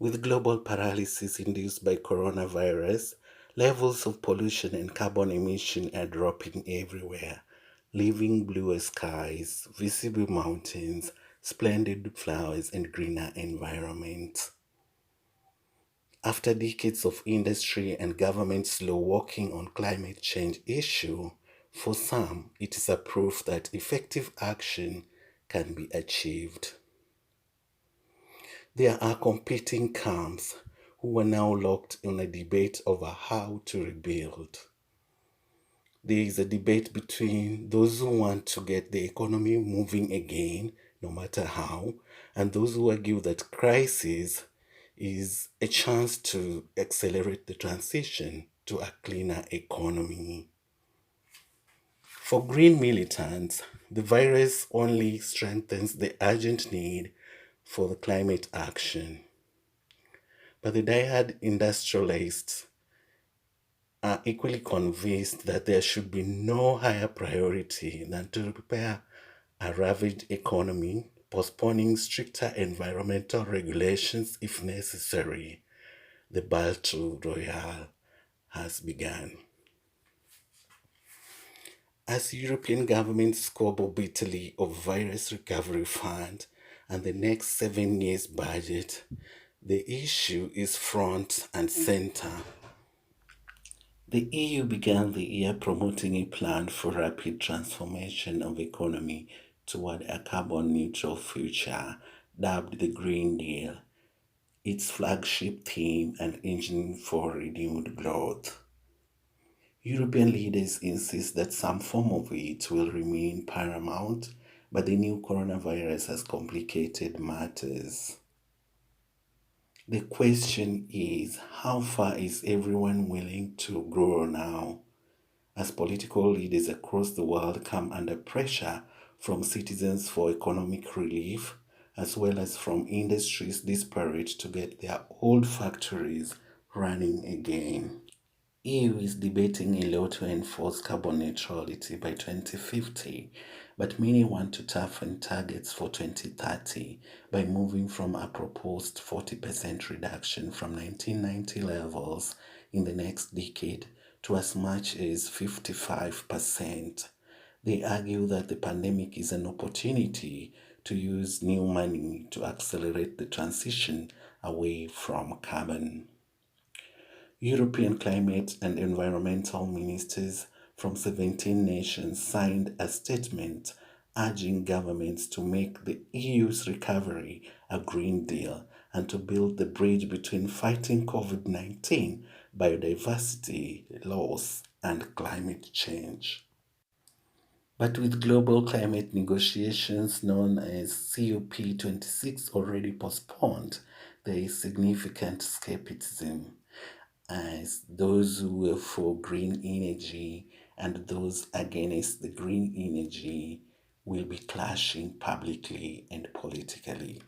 With global paralysis induced by coronavirus, levels of pollution and carbon emission are dropping everywhere, leaving bluer skies, visible mountains, splendid flowers, and greener environments. After decades of industry and government slow working on climate change issue, for some it is a proof that effective action can be achieved. There are competing camps who are now locked in a debate over how to rebuild. There is a debate between those who want to get the economy moving again, no matter how, and those who argue that crisis is a chance to accelerate the transition to a cleaner economy. For green militants, the virus only strengthens the urgent need for the climate action. But the diehard industrialists are equally convinced that there should be no higher priority than to repair a ravaged economy, postponing stricter environmental regulations if necessary. The battle royale has begun. As European governments squabble bitterly over virus recovery fund and the next 7 years budget, the issue is front and center. The EU began the year promoting a plan for rapid transformation of economy toward a carbon neutral future, dubbed the Green Deal, its flagship theme and engine for renewed growth. European leaders insist that some form of it will remain paramount, but the new coronavirus has complicated matters. The question is, how far is everyone willing to grow now? As political leaders across the world come under pressure from citizens for economic relief, as well as from industries desperate to get their old factories running again. EU is debating a law to enforce carbon neutrality by 2050, but many want to toughen targets for 2030 by moving from a proposed 40% reduction from 1990 levels in the next decade to as much as 55%. They argue that the pandemic is an opportunity to use new money to accelerate the transition away from carbon. European climate and environmental ministers from 17 nations signed a statement urging governments to make the EU's recovery a Green Deal and to build the bridge between fighting COVID-19, biodiversity loss, and climate change. But with global climate negotiations known as COP26 already postponed, there is significant skepticism as those who were for green energy and those against the green energy will be clashing publicly and politically.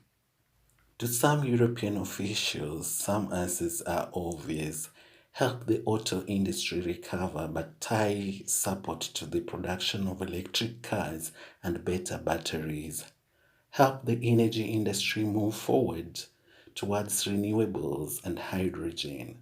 To some European officials, some answers are obvious. Help the auto industry recover, but tie support to the production of electric cars and better batteries. Help the energy industry move forward towards renewables and hydrogen.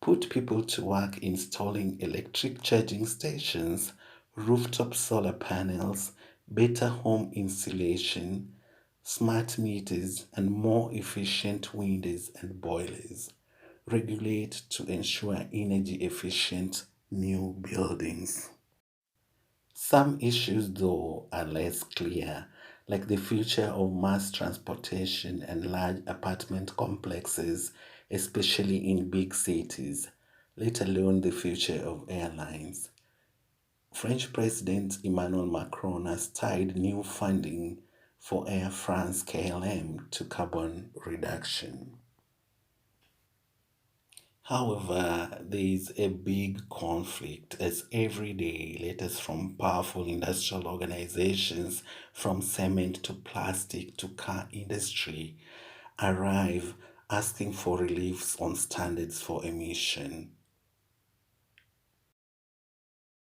Put people to work installing electric charging stations, rooftop solar panels, better home insulation, smart meters, and more efficient windows and boilers. Regulate to ensure energy efficient new buildings. Some issues, though, are less clear, like the future of mass transportation and large apartment complexes, especially in big cities, let alone the future of airlines. French President Emmanuel Macron has tied new funding for Air France KLM to carbon reduction. However, there is a big conflict as every day letters from powerful industrial organizations from cement to plastic to car industry arrive asking for reliefs on standards for emission.